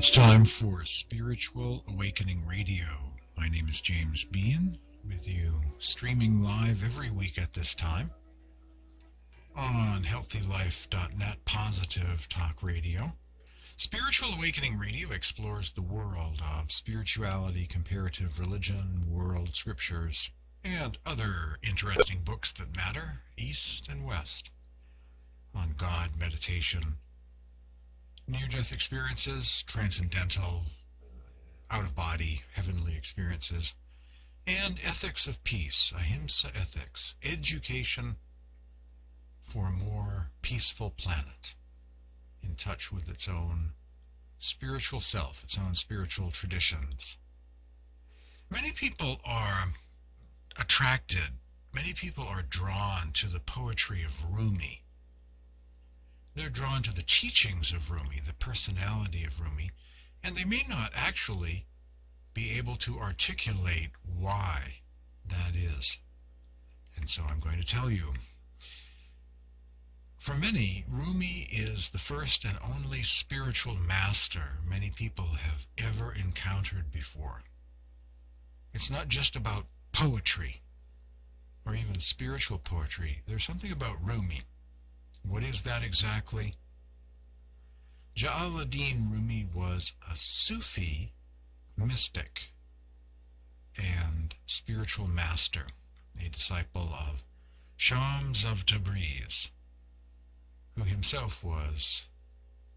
It's time for Spiritual Awakening Radio. My name is James Bean, with you streaming live every week at this time on healthylife.net Positive Talk Radio. Spiritual Awakening Radio explores the world of spirituality, comparative religion, world scriptures, and other interesting books that matter, east and west, on God, meditation, near-death experiences, transcendental, out-of-body, heavenly experiences, and ethics of peace, ahimsa ethics, education for a more peaceful planet, in touch with its own spiritual self, its own spiritual traditions. Many people are attracted, many people are drawn to the poetry of Rumi. They're drawn to the teachings of Rumi, the personality of Rumi, and they may not actually be able to articulate why that is. And so I'm going to tell you. For many, Rumi is the first and only spiritual master many people have ever encountered before. It's not just about poetry, or even spiritual poetry. There's something about Rumi. What is that exactly? Jalaluddin Rumi was a Sufi mystic and spiritual master, a disciple of Shams of Tabriz, who himself was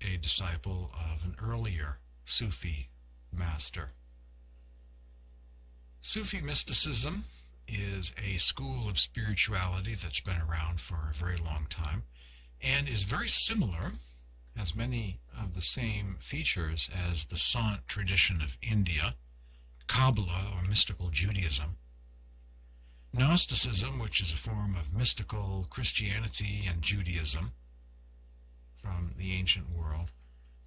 a disciple of an earlier Sufi master. Sufi mysticism is a school of spirituality that's been around for a very long time, and is very similar, has many of the same features as the Sant tradition of India, Kabbalah or mystical Judaism, Gnosticism, which is a form of mystical Christianity and Judaism from the ancient world,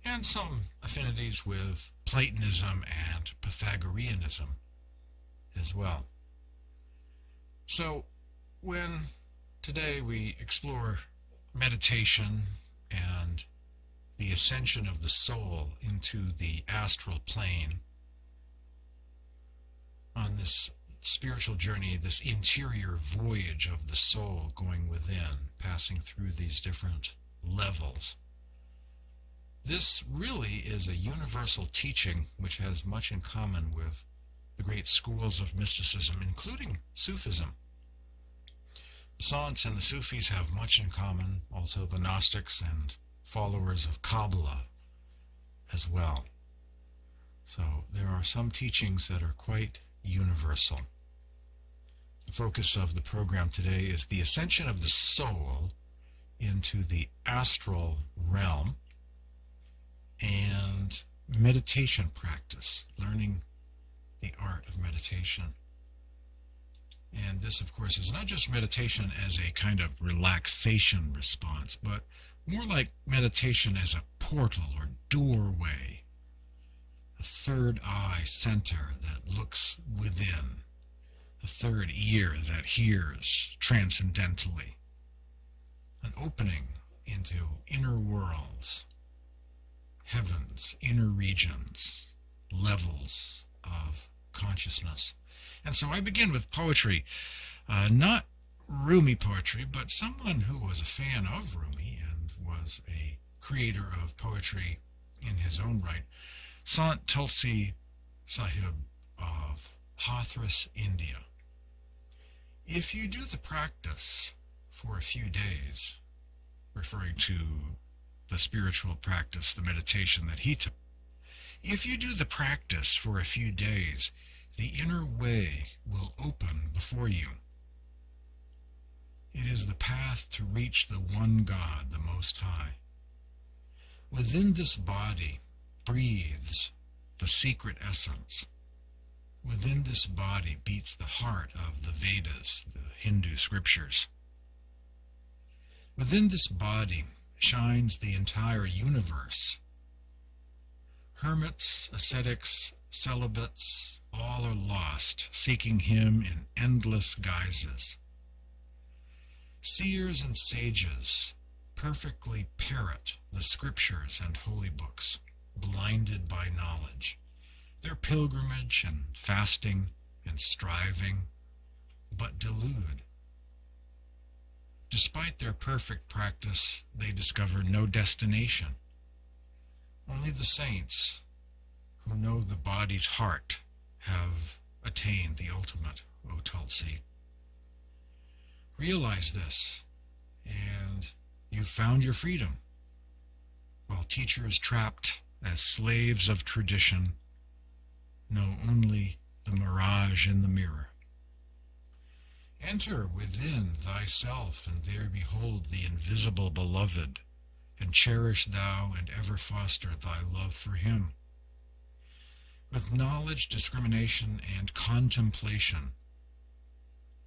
and some affinities with Platonism and Pythagoreanism as well. So when today we explore meditation and the ascension of the soul into the astral plane on this spiritual journey, this interior voyage of the soul going within, passing through these different levels. This really is a universal teaching which has much in common with the great schools of mysticism, including Sufism. The Sants and the Sufis have much in common, also the Gnostics and followers of Kabbalah as well. So there are some teachings that are quite universal. The focus of the program today is the ascension of the soul into the astral realm and meditation practice, learning the art of meditation. And this, of course, is not just meditation as a kind of relaxation response, but more like meditation as a portal or doorway, a third eye center that looks within, a third ear that hears transcendentally, an opening into inner worlds, heavens, inner regions, levels of consciousness. And so I begin with poetry, not Rumi poetry, but someone who was a fan of Rumi and was a creator of poetry in his own right, Sant Tulsi Sahib of Hathras, India. If you do the practice for a few days, referring to the spiritual practice, the meditation that he took, if you do the practice for a few days, the inner way will open before you. It is the path to reach the one God, the Most High. Within this body breathes the secret essence. Within this body beats the heart of the Vedas, the Hindu scriptures. Within this body shines the entire universe. Hermits, ascetics, celibates, all are lost, seeking him in endless guises. Seers and sages perfectly parrot the scriptures and holy books, blinded by knowledge, their pilgrimage and fasting and striving but delude. Despite their perfect practice, they discover no destination. Only the saints who know the body's heart have attained the ultimate, O Tulsi. Realize this, and you've found your freedom, while teachers trapped as slaves of tradition know only the mirage in the mirror. Enter within thyself, and there behold the invisible beloved, and cherish thou and ever foster thy love for him. With knowledge, discrimination, and contemplation,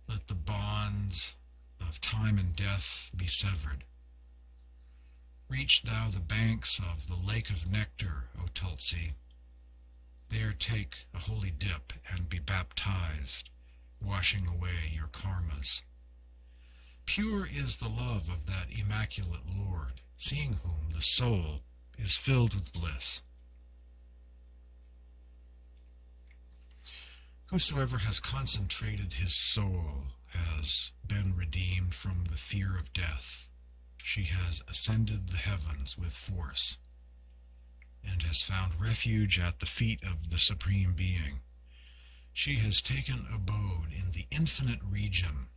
let the bonds of time and death be severed. Reach thou the banks of the lake of nectar, O Tulsi. There take a holy dip and be baptized, washing away your karmas. Pure is the love of that immaculate Lord, seeing whom the soul is filled with bliss. Whosoever has concentrated his soul has been redeemed from the fear of death. She has ascended the heavens with force, and has found refuge at the feet of the Supreme Being. She has taken abode in the infinite region,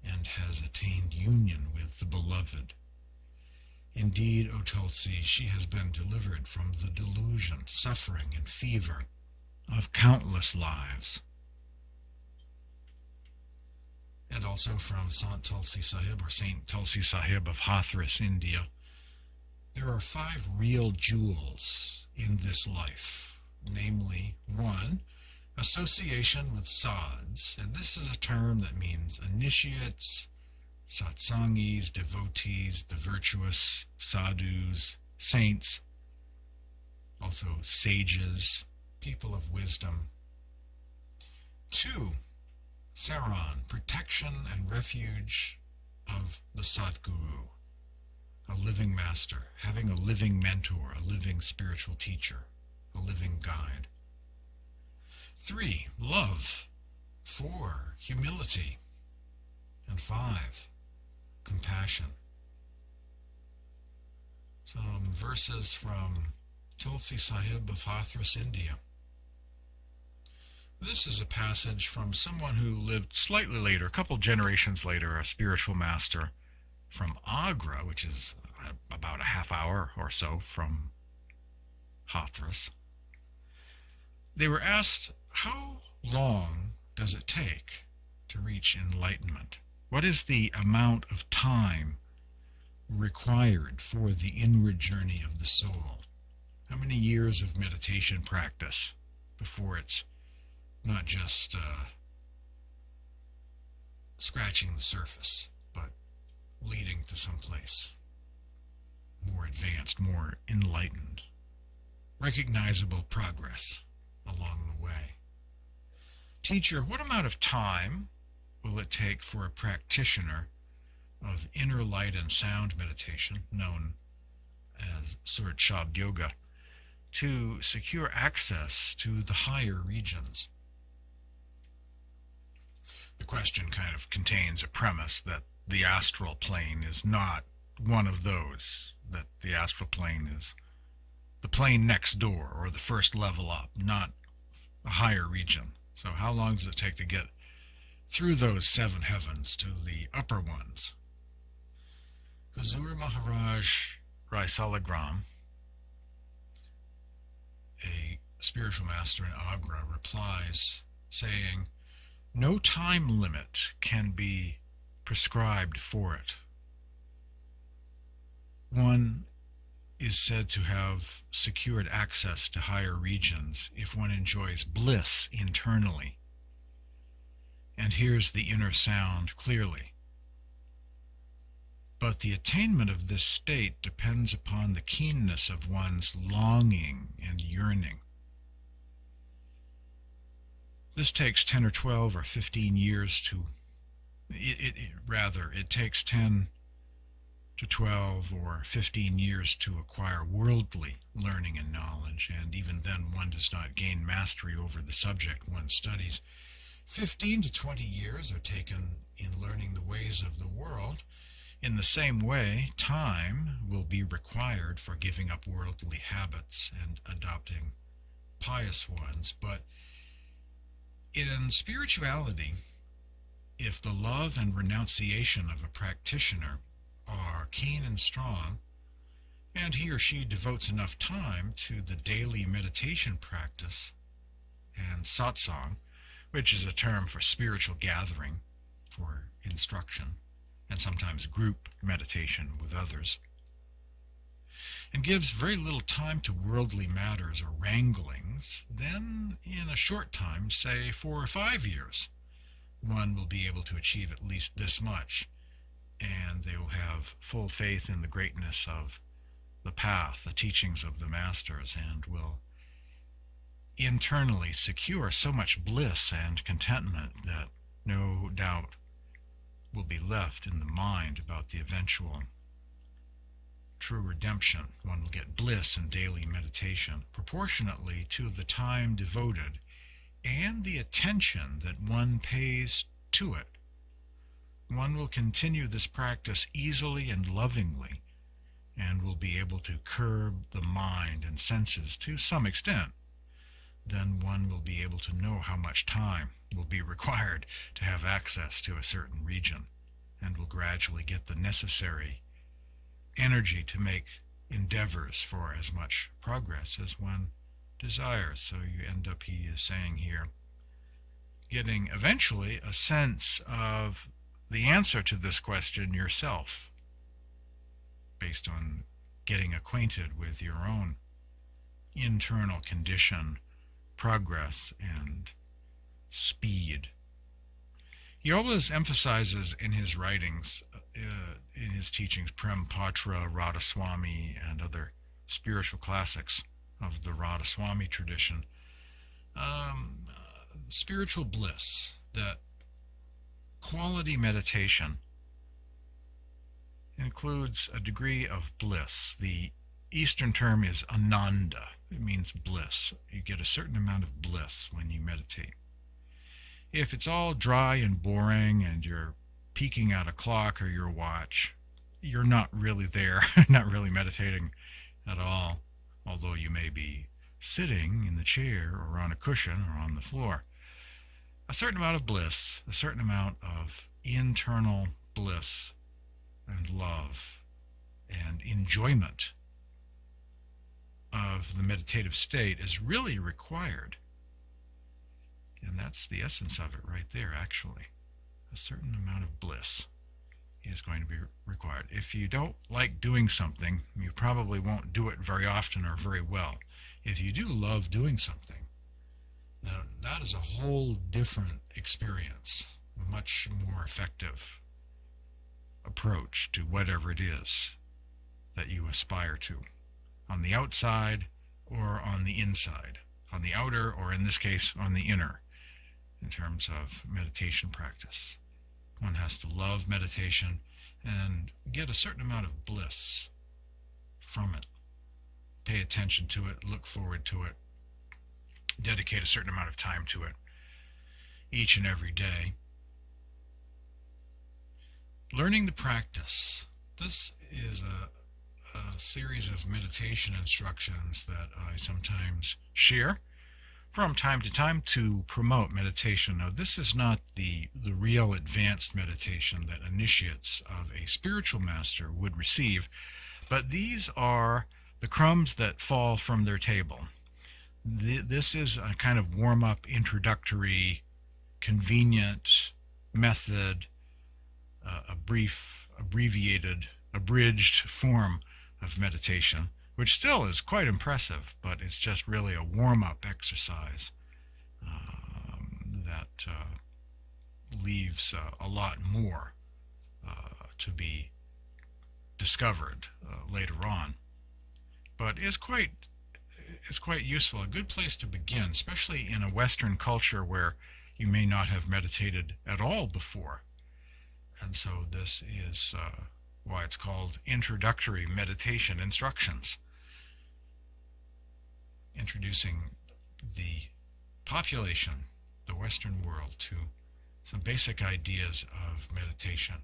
and has attained union with the Beloved. Indeed, O Tulsi, she has been delivered from the delusion, suffering, and fever of countless lives. And also from Sant Tulsi Sahib, or Saint Tulsi Sahib of Hathras, India. There are 5 real jewels in this life, namely, 1, association with sadhs, and this is a term that means initiates, satsangis, devotees, the virtuous, sadhus, saints, also sages, people of wisdom. 2, saran, protection and refuge of the Satguru, a living master, having a living mentor, a living spiritual teacher, a living guide. 3, love. 4, humility. And 5, compassion. Some verses from Tulsi Sahib of Hathras, India. This is a passage from someone who lived slightly later, a couple generations later, a spiritual master from Agra, which is about a half hour or so from Hathras. They were asked, how long does it take to reach enlightenment? What is the amount of time required for the inward journey of the soul? How many years of meditation practice before it's not just scratching the surface, but leading to some place more advanced, more enlightened, recognizable progress along the way? Teacher, what amount of time will it take for a practitioner of inner light and sound meditation, known as surat shabd yoga, to secure access to the higher regions? The question kind of contains a premise that the astral plane is not one of those, that the astral plane is the plane next door or the first level up, not a higher region. So how long does it take to get through those 7 heavens to the upper ones? Huzur Maharaj Rai Salagram, a spiritual master in Agra, replies saying, no time limit can be prescribed for it. One is said to have secured access to higher regions if one enjoys bliss internally and hears the inner sound clearly. But the attainment of this state depends upon the keenness of one's longing and yearning. This takes 10 or 12 or 15 years to, it takes 10 to 12 or 15 years to acquire worldly learning and knowledge, and even then one does not gain mastery over the subject one studies. 15 to 20 years are taken in learning the ways of the world. In the same way, time will be required for giving up worldly habits and adopting pious ones. But in spirituality, if the love and renunciation of a practitioner are keen and strong, and he or she devotes enough time to the daily meditation practice and satsang, which is a term for spiritual gathering, for instruction, and sometimes group meditation with others, and gives very little time to worldly matters or wranglings, then in a short time, say 4 or 5 years, one will be able to achieve at least this much, and they will have full faith in the greatness of the path, the teachings of the masters, and will internally secure so much bliss and contentment that no doubt will be left in the mind about the eventual true redemption. One will get bliss in daily meditation proportionately to the time devoted and the attention that one pays to it. One will continue this practice easily and lovingly, and will be able to curb the mind and senses to some extent. Then one will be able to know how much time will be required to have access to a certain region, and will gradually get the necessary energy to make endeavors for as much progress as one desires. So you end up, he is saying here, getting eventually a sense of the answer to this question yourself, based on getting acquainted with your own internal condition, progress, and speed. He always emphasizes in his writings, in his teachings, Prem Patra, Radhasoami, and other spiritual classics of the Radhasoami tradition, spiritual bliss, that quality meditation includes a degree of bliss. The Eastern term is ananda. It means bliss. You get a certain amount of bliss when you meditate. If it's all dry and boring and you're peeking at a clock or your watch, you're not really there, not really meditating at all, although you may be sitting in the chair or on a cushion or on the floor. A certain amount of bliss, a certain amount of internal bliss and love and enjoyment of the meditative state is really required. And that's the essence of it right there, actually. A certain amount of bliss is going to be required. If you don't like doing something, you probably won't do it very often or very well. If you do love doing something, now that is a whole different experience, a much more effective approach to whatever it is that you aspire to, on the outside or on the inside, on the outer, or in this case on the inner, in terms of meditation practice. One has to love meditation and get a certain amount of bliss from it. Pay attention to it, look forward to it, dedicate a certain amount of time to it each and every day. Learning the practice. This is a series of meditation instructions that I sometimes share from time to time to promote meditation. Now, this is not the real advanced meditation that initiates of a spiritual master would receive, but these are the crumbs that fall from their table. This is a kind of warm-up, introductory, convenient method, a brief, abbreviated, abridged form of meditation, which still is quite impressive, but it's just really a warm-up exercise that leaves a lot more to be discovered later on, but is quite useful, a good place to begin, especially in a Western culture where you may not have meditated at all before. And so this is why it's called Introductory Meditation Instructions, introducing the population, the Western world, to some basic ideas of meditation.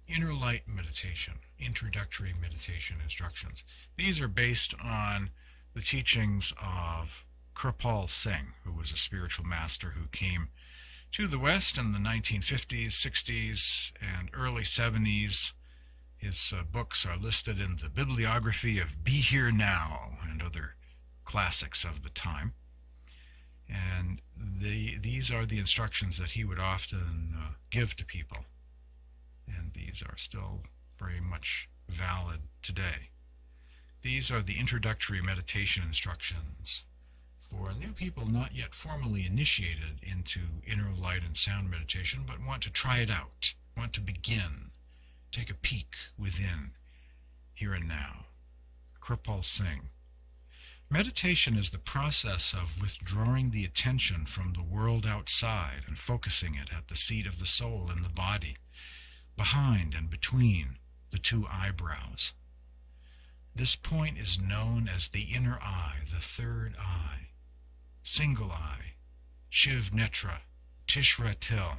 Inner light meditation, introductory meditation instructions. These are based on the teachings of Kirpal Singh, who was a spiritual master who came to the West in the 1950s, 60s, and early 70s. His books are listed in the bibliography of Be Here Now and other classics of the time. And these are the instructions that he would often give to people. And these are still very much valid today. These are the introductory meditation instructions for new people not yet formally initiated into inner light and sound meditation, but want to try it out, want to begin, take a peek within, here and now. Kirpal Singh. Meditation is the process of withdrawing the attention from the world outside and focusing it at the seat of the soul in the body, behind and between the two eyebrows. This point is known as the inner eye, the third eye, single eye, Shiv Netra, Tishra Til,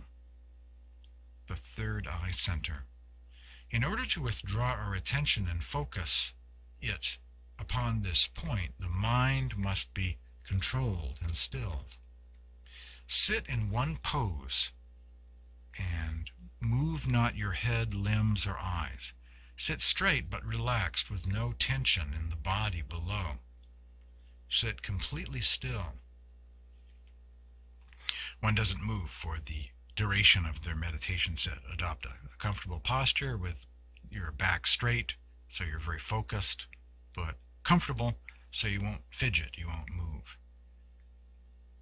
the third eye center. In order to withdraw our attention and focus it upon this point, the mind must be controlled and stilled. Sit in one pose and move not your head, limbs, or eyes. Sit straight but relaxed with no tension in the body below. Sit completely still. One doesn't move for the duration of their meditation sit. Adopt a comfortable posture with your back straight so you're very focused, but comfortable so you won't fidget, you won't move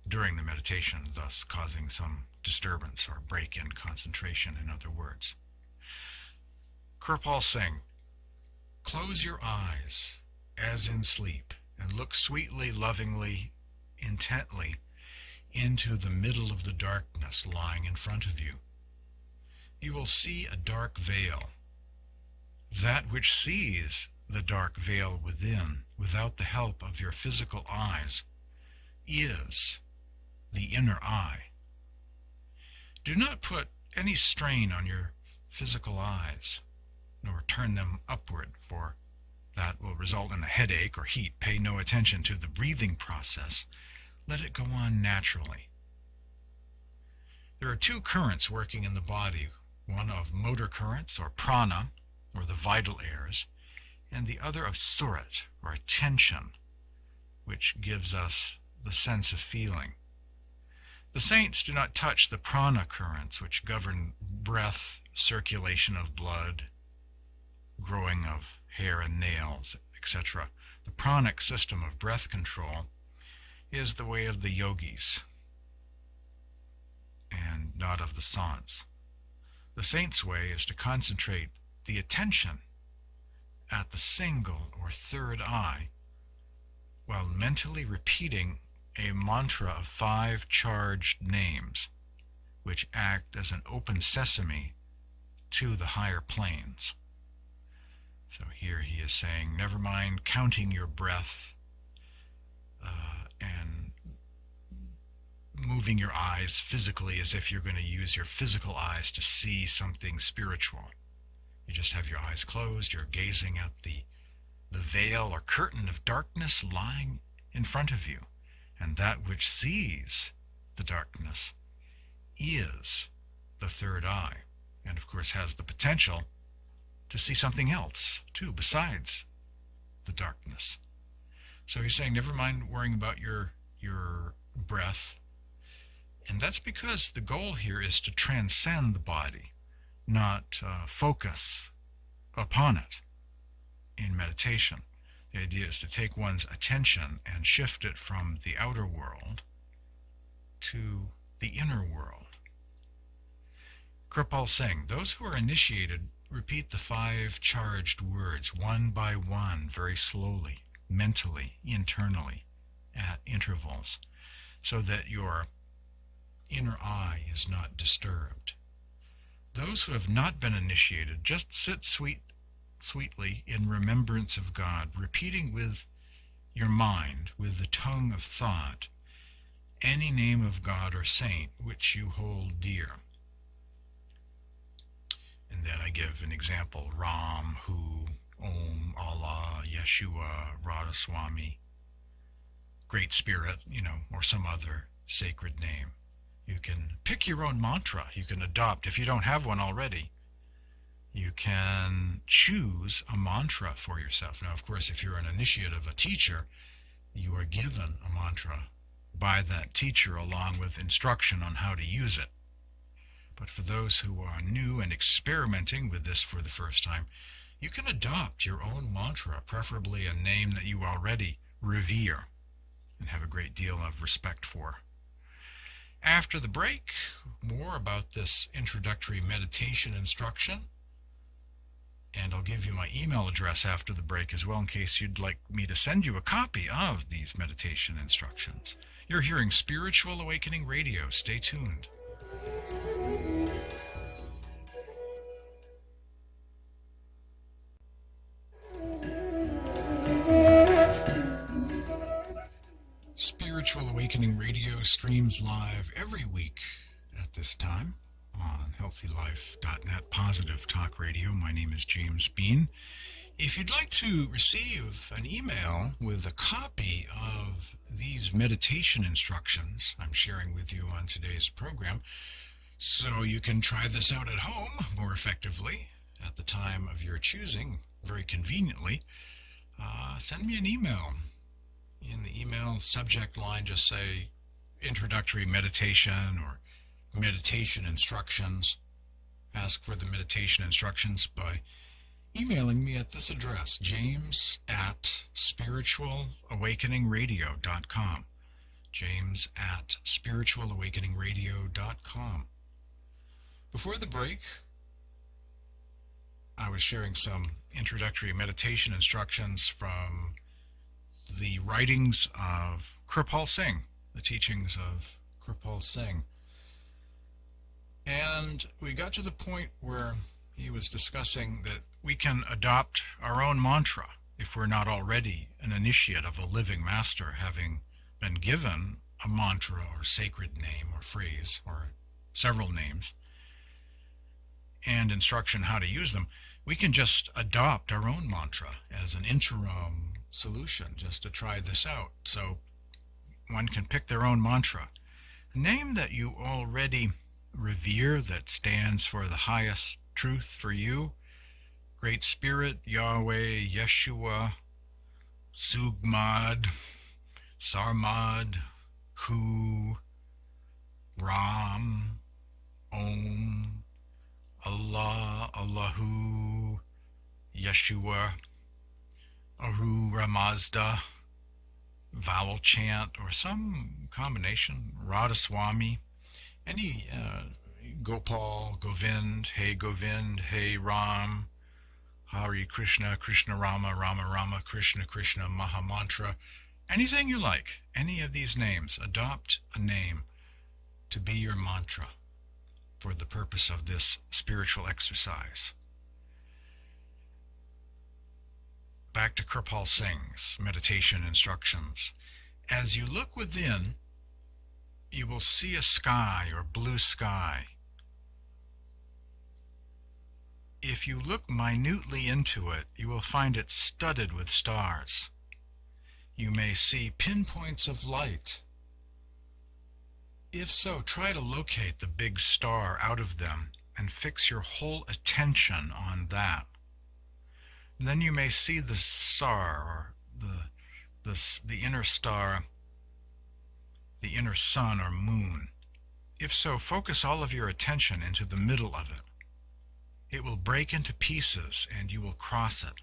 during the meditation, thus causing some disturbance or break in concentration, in other words. Kirpal Singh, close your eyes as in sleep and look sweetly, lovingly, intently into the middle of the darkness lying in front of you. You will see a dark veil. That which sees the dark veil within, without the help of your physical eyes, is the inner eye. Do not put any strain on your physical eyes, nor turn them upward, for that will result in a headache or heat. Pay no attention to the breathing process. Let it go on naturally. There are two currents working in the body, one of motor currents, or prana, or the vital airs, and the other of surat, or attention, which gives us the sense of feeling. The saints do not touch the prana currents, which govern breath, circulation of blood, growing of hair and nails, etc. The pranic system of breath control is the way of the yogis and not of the Sants. The saint's way is to concentrate the attention at the single or third eye while mentally repeating a mantra of 5 charged names, which act as an open sesame to the higher planes. So here he is saying, never mind counting your breath and moving your eyes physically as if you're going to use your physical eyes to see something spiritual. You just have your eyes closed, you're gazing at the veil or curtain of darkness lying in front of you. And that which sees the darkness is the third eye, and of course has the potential to see something else too besides the darkness. So he's saying never mind worrying about your breath, and that's because the goal here is to transcend the body, not focus upon it in meditation. The idea is to take one's attention and shift it from the outer world to the inner world. Kirpal Singh, those who are initiated repeat the 5 charged words one by one, very slowly, mentally, internally, at intervals, so that your inner eye is not disturbed. those who have not been initiated, just sit sweetly in remembrance of God, repeating with your mind, with the tongue of thought, any name of God or saint which you hold dear. And then I give an example: Ram, Hu, Om, Allah, Yeshua, Radhasoami, Great Spirit, or some other sacred name. You can pick your own mantra. You can adopt, if you don't have one already. You can choose a mantra for yourself. Now, of course, if you're an initiate of a teacher, you are given a mantra by that teacher along with instruction on how to use it. But for those who are new and experimenting with this for the first time, you can adopt your own mantra, preferably a name that you already revere and have a great deal of respect for. After the break, more about this introductory meditation instruction. And I'll give you my email address after the break as well, in case you'd like me to send you a copy of these meditation instructions. You're hearing Spiritual Awakening Radio. Stay tuned. Spiritual Awakening Radio streams live every week at this time on healthylife.net, Positive Talk Radio. My name is James Bean. If you'd like to receive an email with a copy of these meditation instructions I'm sharing with you on today's program, so you can try this out at home more effectively at the time of your choosing, very conveniently, send me an email. In the email subject line, just say introductory meditation or meditation instructions. Ask for the meditation instructions by emailing me at this address, james@spiritualawakeningradio.com. james@spiritualawakeningradio.com. Before the break, I was sharing some introductory meditation instructions from the writings of Kirpal Singh, the teachings of Kirpal Singh. And we got to the point where he was discussing that we can adopt our own mantra if we're not already an initiate of a living master, having been given a mantra or sacred name or phrase or several names and instruction how to use them. We can just adopt our own mantra as an interim solution just to try this out. So one can pick their own mantra, a name that you already revere, that stands for the highest truth for you: Great Spirit, Yahweh, Yeshua, Sugmad, Sarmad, Hu, Ram, Om, Allah, Allahu, Yeshua, Ahura Mazda, vowel chant, or some combination, Radhasoami, any Gopal, Govind, Hey Ram, Hare Krishna, Krishna Rama, Rama Rama, Krishna Krishna, Maha Mantra, anything you like, any of these names. Adopt a name to be your mantra for the purpose of this spiritual exercise. Back to Kirpal Singh's meditation instructions. As you look within, you will see a sky or blue sky. If you look minutely into it, you will find it studded with stars. You may see pinpoints of light. If so, try to locate the big star out of them and fix your whole attention on that. Then you may see the star, or the inner star, the inner sun or moon. If so, focus all of your attention into the middle of it. It will break into pieces and you will cross it.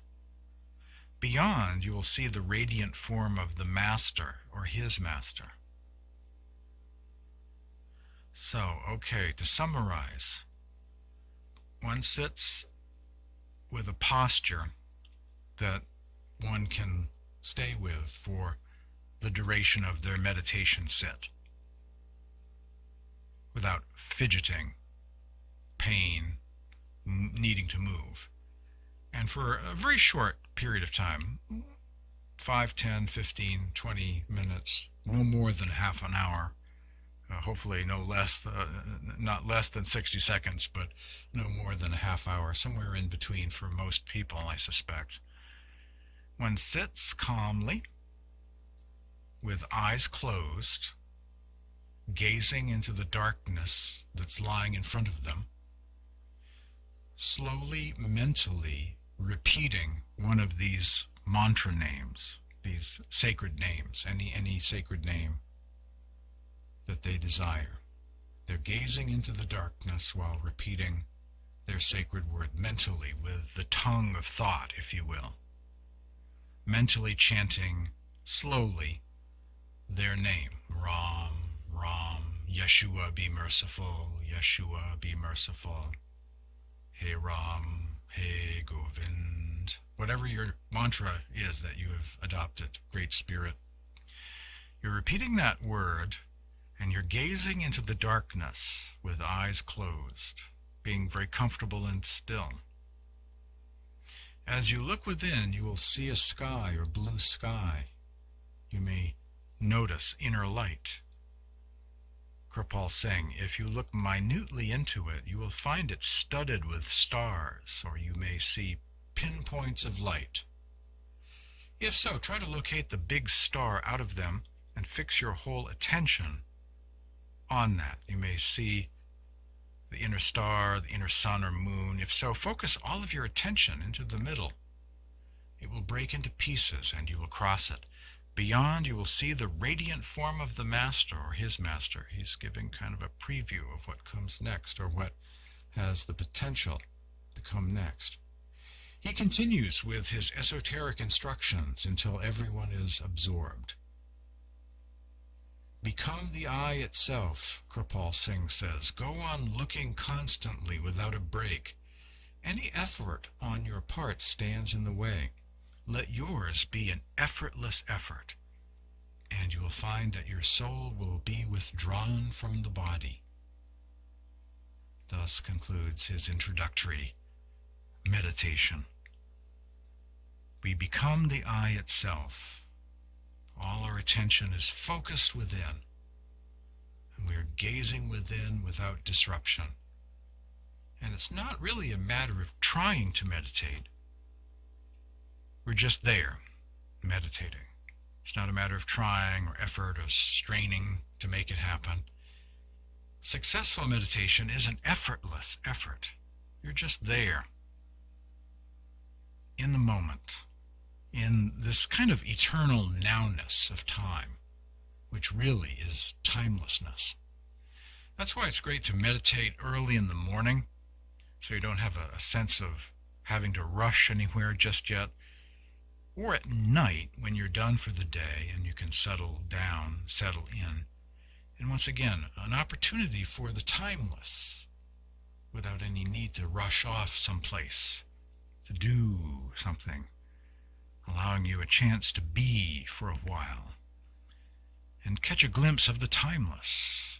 Beyond, you will see the radiant form of the master or his master. So, okay, to summarize, one sits with a posture that one can stay with for the duration of their meditation sit, without fidgeting, pain, needing to move. And for a very short period of time, 5, 10, 15, 20 minutes, no more than half an hour, hopefully not less than 60 seconds, but no more than a half hour, somewhere in between for most people, I suspect. One sits calmly, with eyes closed, gazing into the darkness that's lying in front of them, slowly, mentally repeating one of these mantra names, these sacred names, any sacred name that they desire. They're gazing into the darkness while repeating their sacred word mentally, with the tongue of thought, if you will. Mentally chanting slowly their name. Ram, Ram, Yeshua be merciful, Yeshua be merciful. Hey Ram, Hey Govind. Whatever your mantra is that you have adopted, Great Spirit. You're repeating that word, and you're gazing into the darkness with eyes closed, being very comfortable and still. As you look within, you will see a sky or blue sky. You may notice inner light. Kirpal Singh, if you look minutely into it, you will find it studded with stars, or you may see pinpoints of light. If so, try to locate the big star out of them and fix your whole attention on that. You may see the inner star, the inner sun or moon. If so, focus all of your attention into the middle. It will break into pieces and you will cross it. Beyond, you will see the radiant form of the Master or his Master. He's giving kind of a preview of what comes next, or what has the potential to come next. He continues with his esoteric instructions until everyone is absorbed. Become the eye itself, Kirpal Singh says. Go on looking constantly without a break. Any effort on your part stands in the way. Let yours be an effortless effort, and you will find that your soul will be withdrawn from the body. Thus concludes his introductory meditation. We become the eye itself. All our attention is focused within, and we are gazing within without disruption. And it's not really a matter of trying to meditate. We're just there, meditating. It's not a matter of trying or effort or straining to make it happen. Successful meditation is an effortless effort. You're just there, in the moment, in this kind of eternal nowness of time, which really is timelessness. That's why it's great to meditate early in the morning, so you don't have a sense of having to rush anywhere just yet. Or at night when you're done for the day and you can settle down, settle in. And once again, an opportunity for the timeless without any need to rush off someplace to do something, allowing you a chance to be for a while and catch a glimpse of the timeless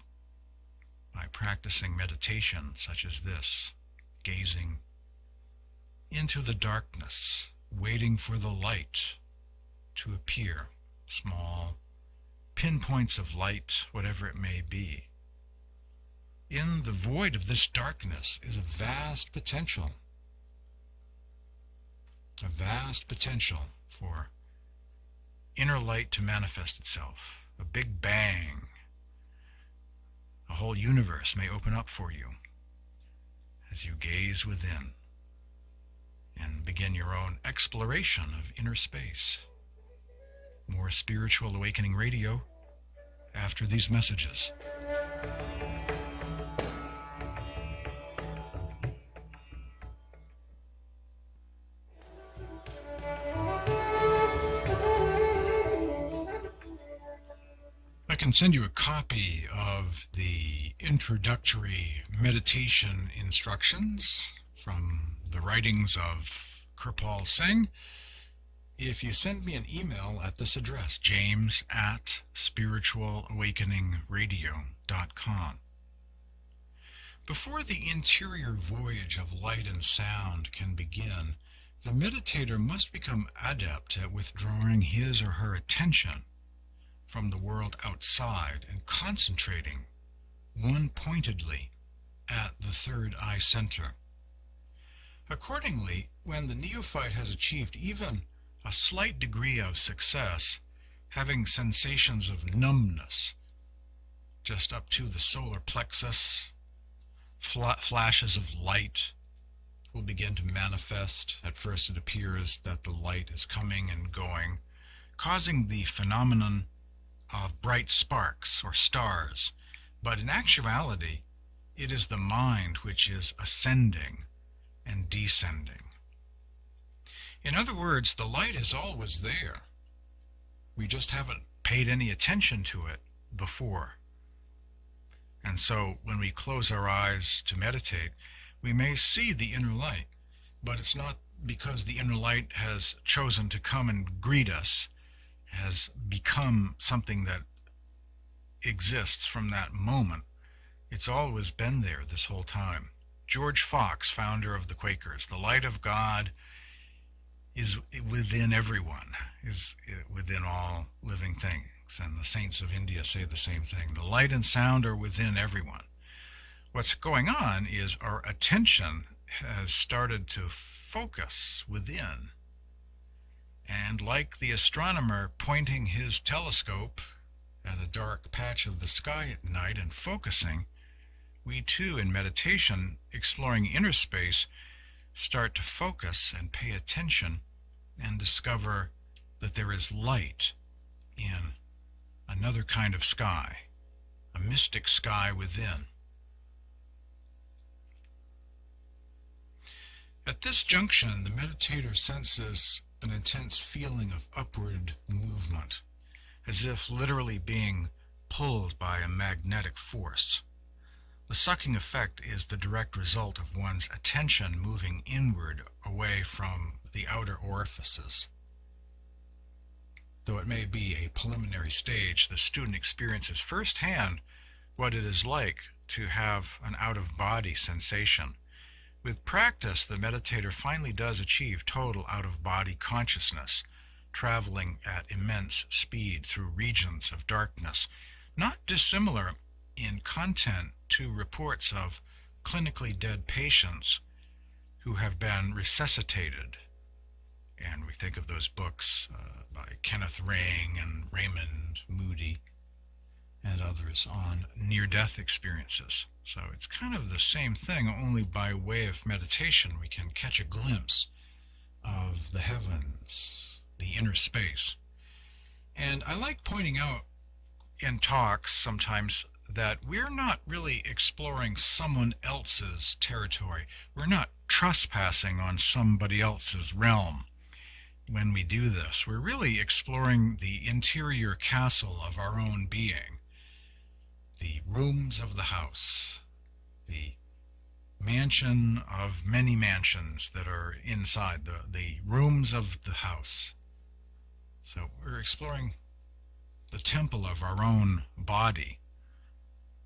by practicing meditation such as this, gazing into the darkness, waiting for the light to appear, small pinpoints of light, whatever it may be. In the void of this darkness is a vast potential for inner light to manifest itself, a big bang. A whole universe may open up for you as you gaze within and begin your own exploration of inner space. More Spiritual Awakening Radio after these messages. I can send you a copy of the introductory meditation instructions from the writings of Kirpal Singh if you send me an email at this address, james@spiritualawakeningradio.com. Before the interior voyage of light and sound can begin, the meditator must become adept at withdrawing his or her attention from the world outside and concentrating one-pointedly at the third eye center. Accordingly, when the neophyte has achieved even a slight degree of success, having sensations of numbness just up to the solar plexus, flashes of light will begin to manifest. At first it appears that the light is coming and going, causing the phenomenon of bright sparks or stars, but in actuality it is the mind which is ascending and descending. In other words, the light is always there. We just haven't paid any attention to it before. And so when we close our eyes to meditate, we may see the inner light, but it's not because the inner light has chosen to come and greet us, has become something that exists from that moment. It's always been there this whole time. George Fox, founder of the Quakers, the light of God is within everyone, is within all living things. And the saints of India say the same thing. The light and sound are within everyone. What's going on is our attention has started to focus within. And like the astronomer pointing his telescope at a dark patch of the sky at night and focusing, we too in meditation, exploring inner space, start to focus and pay attention and discover that there is light in another kind of sky, a mystic sky within. At this junction, the meditator senses an intense feeling of upward movement, as if literally being pulled by a magnetic force. The sucking effect is the direct result of one's attention moving inward away from the outer orifices. Though it may be a preliminary stage, the student experiences firsthand what it is like to have an out-of-body sensation. With practice, the meditator finally does achieve total out-of-body consciousness, traveling at immense speed through regions of darkness, not dissimilar in content to reports of clinically dead patients who have been resuscitated. And we think of those books by Kenneth Ring and Raymond Moody and others on near-death experiences. So it's kind of the same thing, only by way of meditation we can catch a glimpse of the heavens, the inner space. And I like pointing out in talks sometimes that we're not really exploring someone else's territory. We're not trespassing on somebody else's realm. When we do this, we're really exploring the interior castle of our own being, the rooms of the house, the mansion of many mansions that are inside, the rooms of the house. So we're exploring the temple of our own body.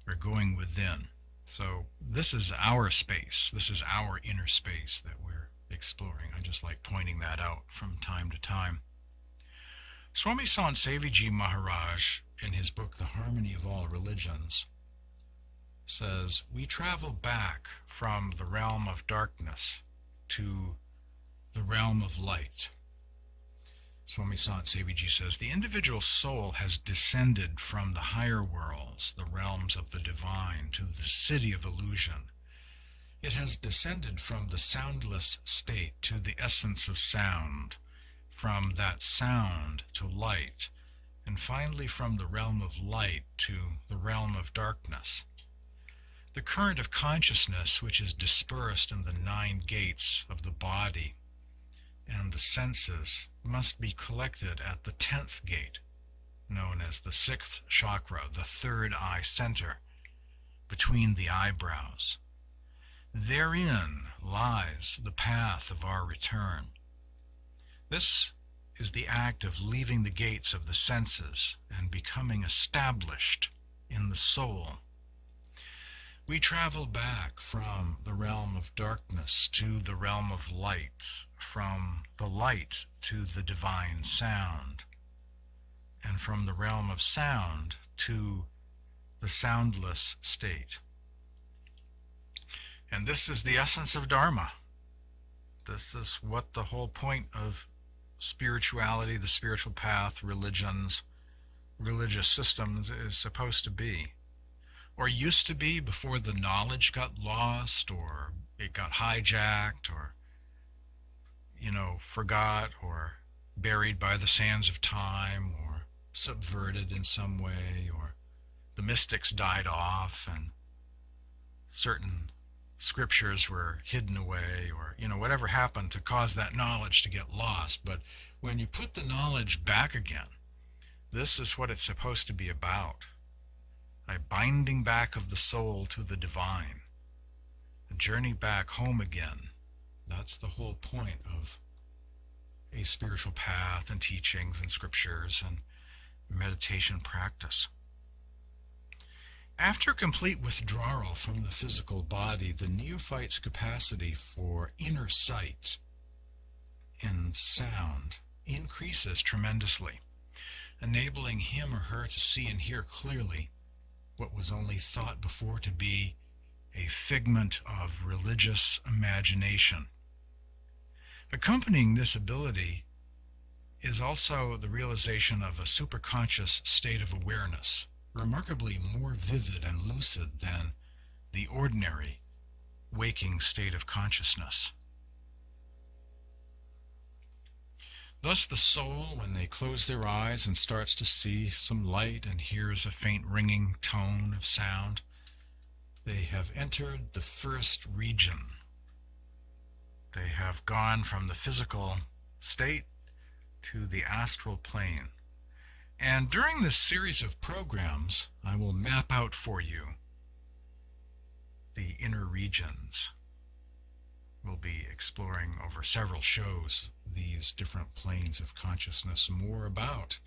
We're going within. So this is our space. This is our inner space that we're exploring. I just like pointing that out from time to time. Swami Sant Seviji Maharaj, in his book The Harmony of All Religions, says, we travel back from the realm of darkness to the realm of light. Swami Sant Seviji says, the individual soul has descended from the higher worlds, the realms of the divine, to the city of illusion. It has descended from the soundless state to the essence of sound, from that sound to light, and finally from the realm of light to the realm of darkness. The current of consciousness, which is dispersed in the 9 gates of the body and the senses, must be collected at the 10th gate, known as the 6th chakra, the third eye center, between the eyebrows. Therein lies the path of our return. This is the act of leaving the gates of the senses and becoming established in the soul. We travel back from the realm of darkness to the realm of light, from the light to the divine sound, and from the realm of sound to the soundless state. And this is the essence of Dharma. This is what the whole point of spirituality, the spiritual path, religions, religious systems is supposed to be. Or used to be before the knowledge got lost, or it got hijacked, or, forgot, or buried by the sands of time, or subverted in some way, or the mystics died off and certain scriptures were hidden away, or, whatever happened to cause that knowledge to get lost. But when you put the knowledge back again, this is what it's supposed to be about. A binding back of the soul to the divine, a journey back home again. That's the whole point of a spiritual path and teachings and scriptures and meditation practice. After complete withdrawal from the physical body, the neophyte's capacity for inner sight and sound increases tremendously, enabling him or her to see and hear clearly what was only thought before to be a figment of religious imagination. Accompanying this ability is also the realization of a superconscious state of awareness, remarkably more vivid and lucid than the ordinary waking state of consciousness. Thus the soul, when they close their eyes and starts to see some light and hears a faint ringing tone of sound, they have entered the first region. They have gone from the physical state to the astral plane. And during this series of programs, I will map out for you the inner regions. We'll be exploring over several shows these different planes of consciousness, more about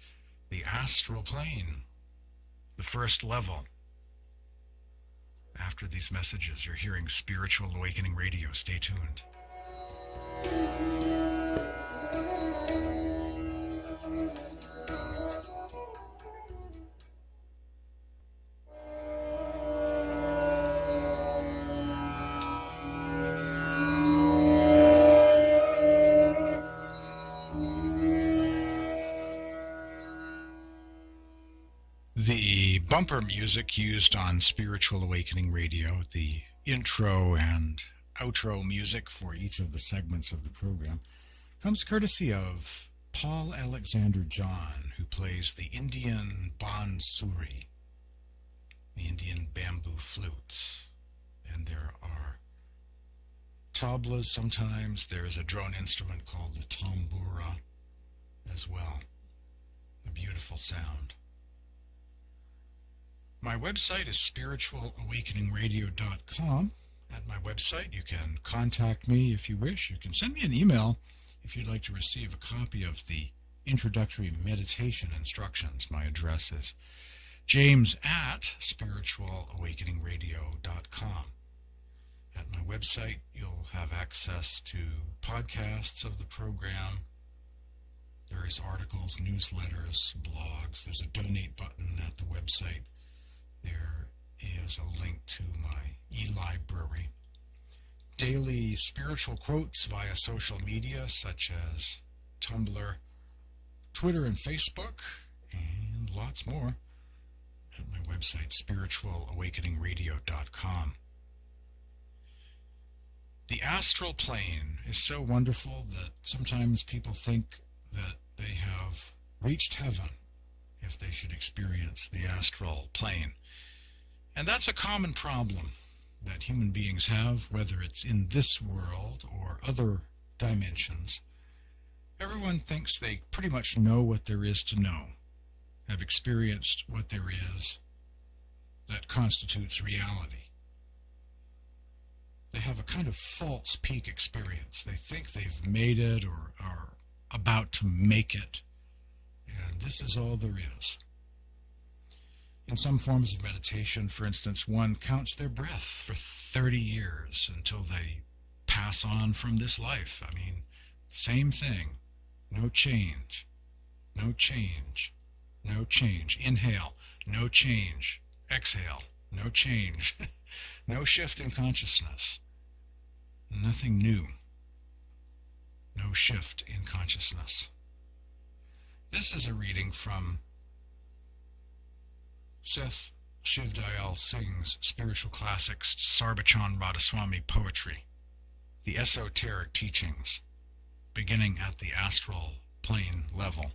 the astral plane, the first level. After these messages, you're hearing Spiritual Awakening Radio. Stay tuned. The bumper music used on Spiritual Awakening Radio, the intro and outro music for each of the segments of the program, comes courtesy of Paul Alexander John, who plays the Indian bansuri, the Indian bamboo flute. And there are tablas sometimes. There is a drone instrument called the tambura as well. A beautiful sound. My website is spiritualawakeningradio.com. At my website, you can contact me if you wish. You can send me an email if you'd like to receive a copy of the introductory meditation instructions. My address is james@spiritualawakeningradio.com. At my website, you'll have access to podcasts of the program, various articles, newsletters, blogs. There's a donate button at the website. There is a link to my e-library. Daily spiritual quotes via social media such as Tumblr, Twitter, and Facebook, and lots more at my website, spiritualawakeningradio.com. The astral plane is so wonderful that sometimes people think that they have reached heaven if they should experience the astral plane. And that's a common problem that human beings have, whether it's in this world or other dimensions. Everyone thinks they pretty much know what there is to know, have experienced what there is that constitutes reality. They have a kind of false peak experience. They think they've made it or are about to make it, and this is all there is. In some forms of meditation, for instance, one counts their breath for 30 years until they pass on from this life. I mean, same thing. No change. No change. No change. Inhale. No change. Exhale. No change. No shift in consciousness. Nothing new. No shift in consciousness. This is a reading from Seth Shiv Dayal Singh's spiritual classics, Sarbachan Radhasoami poetry, the esoteric teachings, beginning at the astral plane level.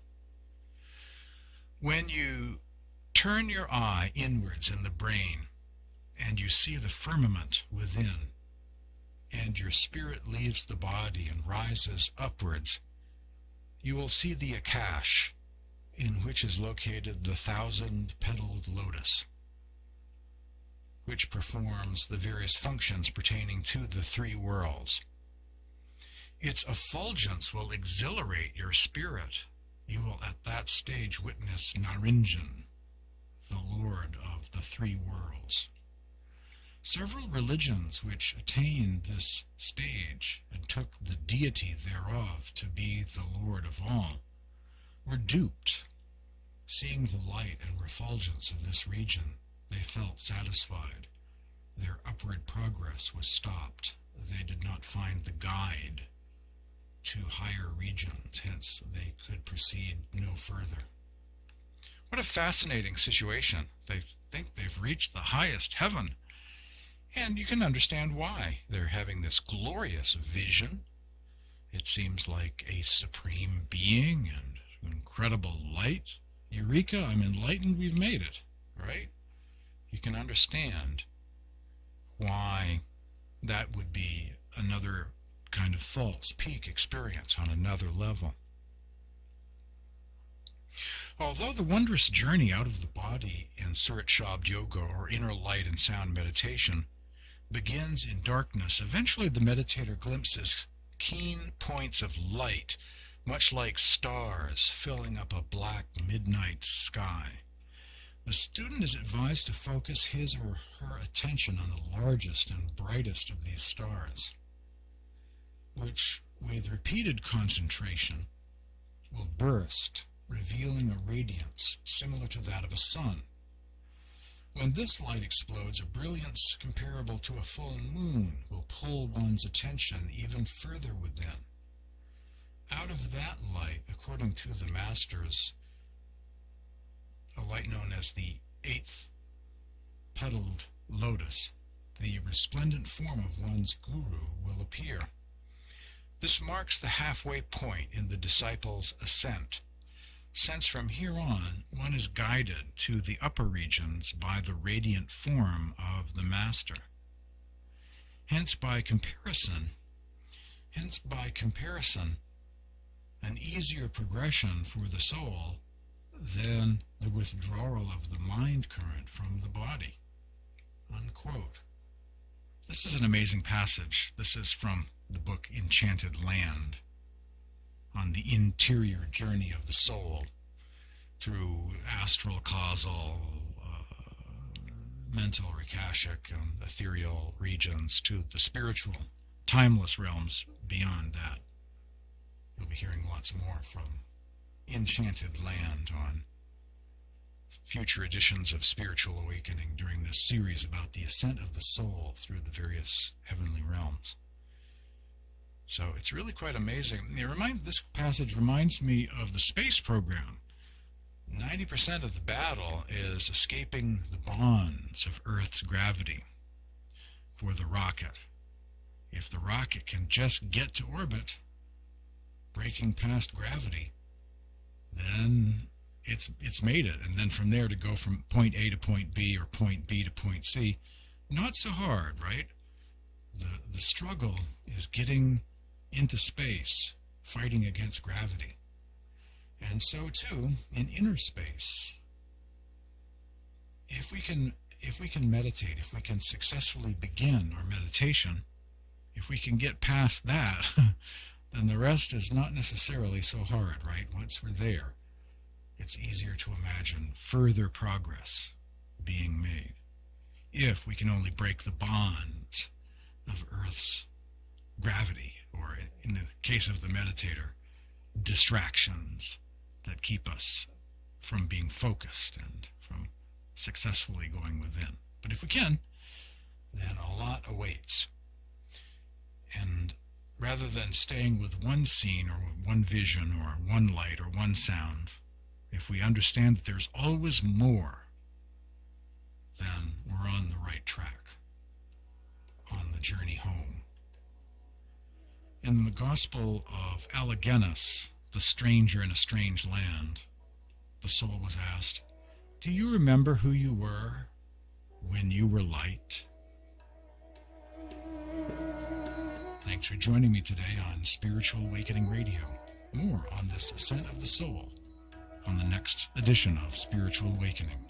When you turn your eye inwards in the brain and you see the firmament within, and your spirit leaves the body and rises upwards, you will see the Akash, in which is located the 1,000-petaled lotus, which performs the various functions pertaining to the three worlds. Its effulgence will exhilarate your spirit. You will at that stage witness Narinjan, the Lord of the three worlds. Several religions which attained this stage and took the deity thereof to be the Lord of all were duped. Seeing the light and refulgence of this region, they felt satisfied. Their upward progress was stopped. They did not find the guide to higher regions, hence they could proceed no further. What a fascinating situation. They think they've reached the highest heaven, and you can understand why. They're having this glorious vision. It seems like a supreme being and incredible light. Eureka, I'm enlightened, we've made it, right? You can understand why that would be another kind of false peak experience on another level. Although the wondrous journey out of the body in surat shabd yoga, or inner light and sound meditation, begins in darkness, eventually the meditator glimpses keen points of light, much like stars filling up a black midnight sky. The student is advised to focus his or her attention on the largest and brightest of these stars, which, with repeated concentration, will burst, revealing a radiance similar to that of a sun. When this light explodes, a brilliance comparable to a full moon will pull one's attention even further within. Out of that light, according to the masters, a light known as the 8th petaled lotus, the resplendent form of one's guru will appear. This marks the halfway point in the disciple's ascent, since from here on one is guided to the upper regions by the radiant form of the master. Hence by comparison, an easier progression for the soul than the withdrawal of the mind current from the body. Unquote. This is an amazing passage. This is from the book Enchanted Land, on the interior journey of the soul through astral, causal, mental, akashic, and ethereal regions to the spiritual, timeless realms beyond that. You'll be hearing lots more from Enchanted Land on future editions of Spiritual Awakening during this series about the ascent of the soul through the various heavenly realms. So it's really quite amazing. This passage reminds me of the space program. 90% of the battle is escaping the bonds of Earth's gravity for the rocket. If the rocket can just get to orbit, breaking past gravity, then it's made it. And then from there to go from point A to point B or point B to point C, not so hard, right? The struggle is getting into space, fighting against gravity. And so too in inner space. If we can meditate, if we can successfully begin our meditation, if we can get past that, then the rest is not necessarily so hard, right? Once we're there, it's easier to imagine further progress being made. If we can only break the bonds of Earth's gravity, or in the case of the meditator, distractions that keep us from being focused and from successfully going within. But if we can, then a lot awaits. And rather than staying with one scene or one vision or one light or one sound, if we understand that there's always more, then we're on the right track, on the journey home. In the Gospel of Allegenus, the stranger in a strange land, the soul was asked, "Do you remember who you were when you were light?" Thanks for joining me today on Spiritual Awakening Radio. More on this ascent of the soul on the next edition of Spiritual Awakening.